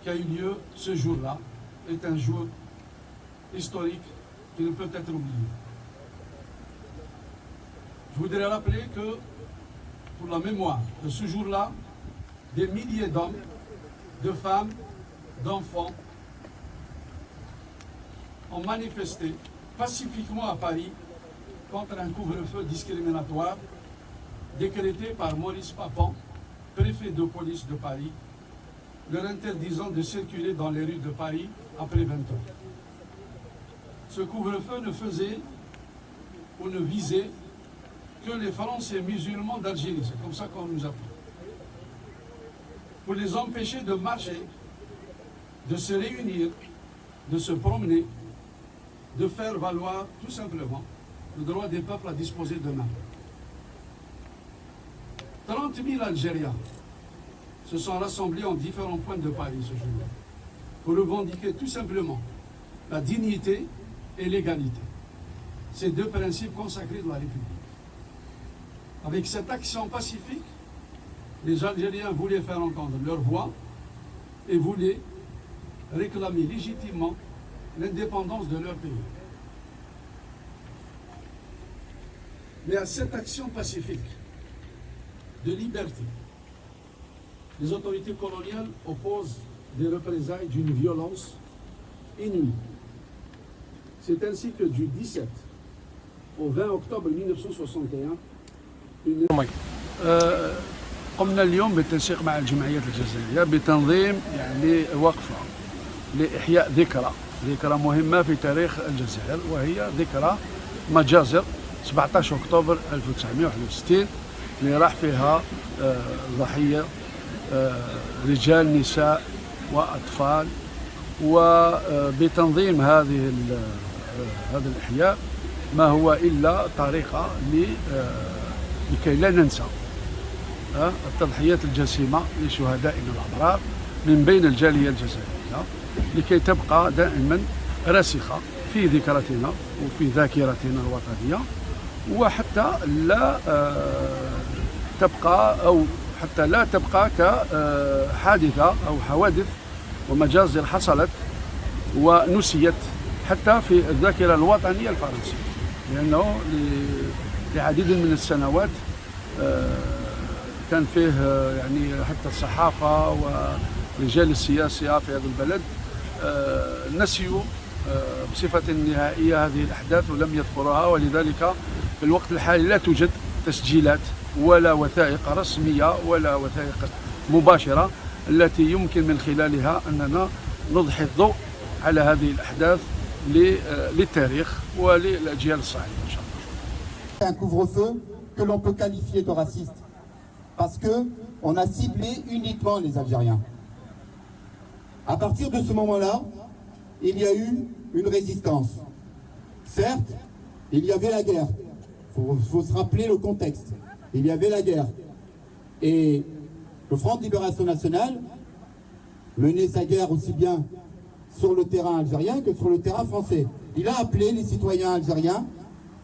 qui a eu lieu ce jour-là est un jour historique qui ne peut être oublié. Je voudrais rappeler que, pour la mémoire de ce jour-là, des milliers d'hommes, de femmes, d'enfants ont manifesté pacifiquement à Paris contre un couvre-feu discriminatoire décrété par Maurice Papon, préfet de police de Paris, leur interdisant de circuler dans les rues de Paris après 20 heures. Ce couvre-feu ne faisait ou ne visait que les Français musulmans d'Algérie, c'est comme ça qu'on nous appelle, pour les empêcher de marcher, de se réunir, de se promener, de faire valoir tout simplement le droit des peuples à disposer d'eux-mêmes. 30 000 Algériens se sont rassemblés en différents points de Paris ce jour-là pour revendiquer tout simplement la dignité et l'égalité. Ces deux principes consacrés de la République. Avec cette action pacifique, les Algériens voulaient faire entendre leur voix et voulaient réclamer légitimement l'indépendance de leur pays. Mais à cette action pacifique de liberté, les autorités coloniales opposent des représailles d'une violence inouïe. C'est ainsi que du 17 au 20 octobre 1961, قمنا اليوم بالتنسيق مع الجمعيات الجزائرية بتنظيم يعني وقفة لإحياء ذكرى مهمة في تاريخ الجزائر، وهي ذكرى مجازر 17 أكتوبر 1961 اللي راح فيها ضحية رجال نساء وأطفال. وبتنظيم هذا الإحياء ما هو إلا طريقة لكي لا ننسى التضحيات الجسيمة لشهدائنا الأبرار من بين الجالية الجزائرية، لكي تبقى دائما راسخة في ذكرتنا وفي ذاكرتنا الوطنية، وحتى لا تبقى أو حتى لا تبقى كحادثة أو حوادث ومجازر حصلت ونسيت حتى في الذاكرة الوطنية الفرنسية، لأنه لعديد من السنوات كان فيه يعني حتى الصحافة ورجال السياسة في هذا البلد نسيوا بصفة نهائية هذه الأحداث ولم يذكروها، ولذلك في الوقت الحالي لا توجد تسجيلات ولا وثائق رسمية ولا وثائق مباشرة التي يمكن من خلالها أننا نضحي الضوء على هذه الأحداث للتاريخ وللأجيال الصاعدة إن شاء الله. Un couvre-feu que l'on peut qualifier de raciste parce que on a ciblé uniquement les Algériens. À partir de ce moment-là, il y a eu une résistance. Certes, il y avait la guerre. Faut se rappeler le contexte. Il y avait la guerre. Et le Front de Libération Nationale menait sa guerre aussi bien sur le terrain algérien que sur le terrain français. Il a appelé les citoyens algériens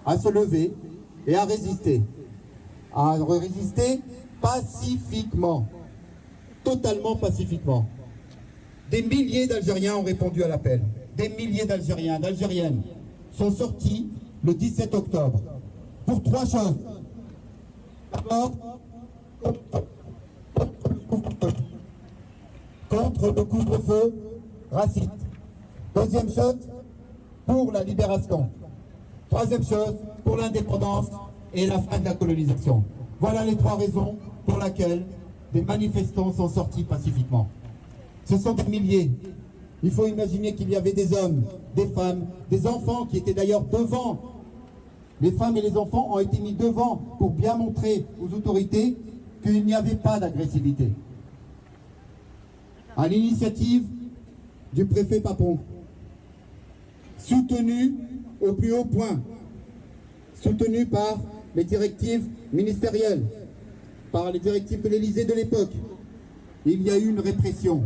à se lever et à résister pacifiquement, totalement pacifiquement. Des milliers d'Algériens ont répondu à l'appel. Des milliers d'Algériens, d'Algériennes sont sortis le 17 octobre pour trois choses. D'abord, contre le couvre-feu raciste. Deuxième chose, pour la libération. Troisième chose, pour l'indépendance et la fin de la colonisation. Voilà les trois raisons pour lesquelles des manifestants sont sortis pacifiquement. Ce sont des milliers. Il faut imaginer qu'il y avait des hommes, des femmes, des enfants qui étaient d'ailleurs devant. Les femmes et les enfants ont été mis devant pour bien montrer aux autorités qu'il n'y avait pas d'agressivité. À l'initiative du préfet Papon, soutenu au plus haut point, soutenu par les directives ministérielles, par les directives de l'Élysée de l'époque, il y a eu une répression.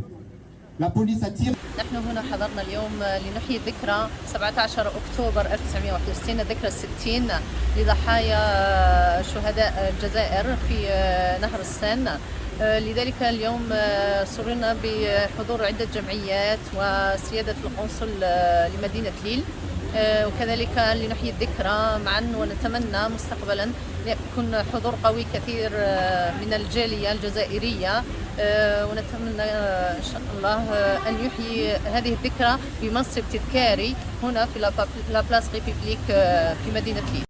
La police a tiré. نحن هنا حضرنا اليوم لنحيي ذكرى 17 أكتوبر 1961 الذكرى 60 لضحايا شهداء الجزائر في نهر السين. لذلك اليوم سررنا بحضور عدة جمعيات وسيادة القنصل لمدينة ليل، وكذلك لنحيي الذكرى معا، ونتمنى مستقبلا يكون حضور قوي كثير من الجالية الجزائرية، ونتمنى إن شاء الله أن يحيي هذه الذكرى بمنصب تذكاري هنا في لا بلاس ريبوبليك في مدينة ليل.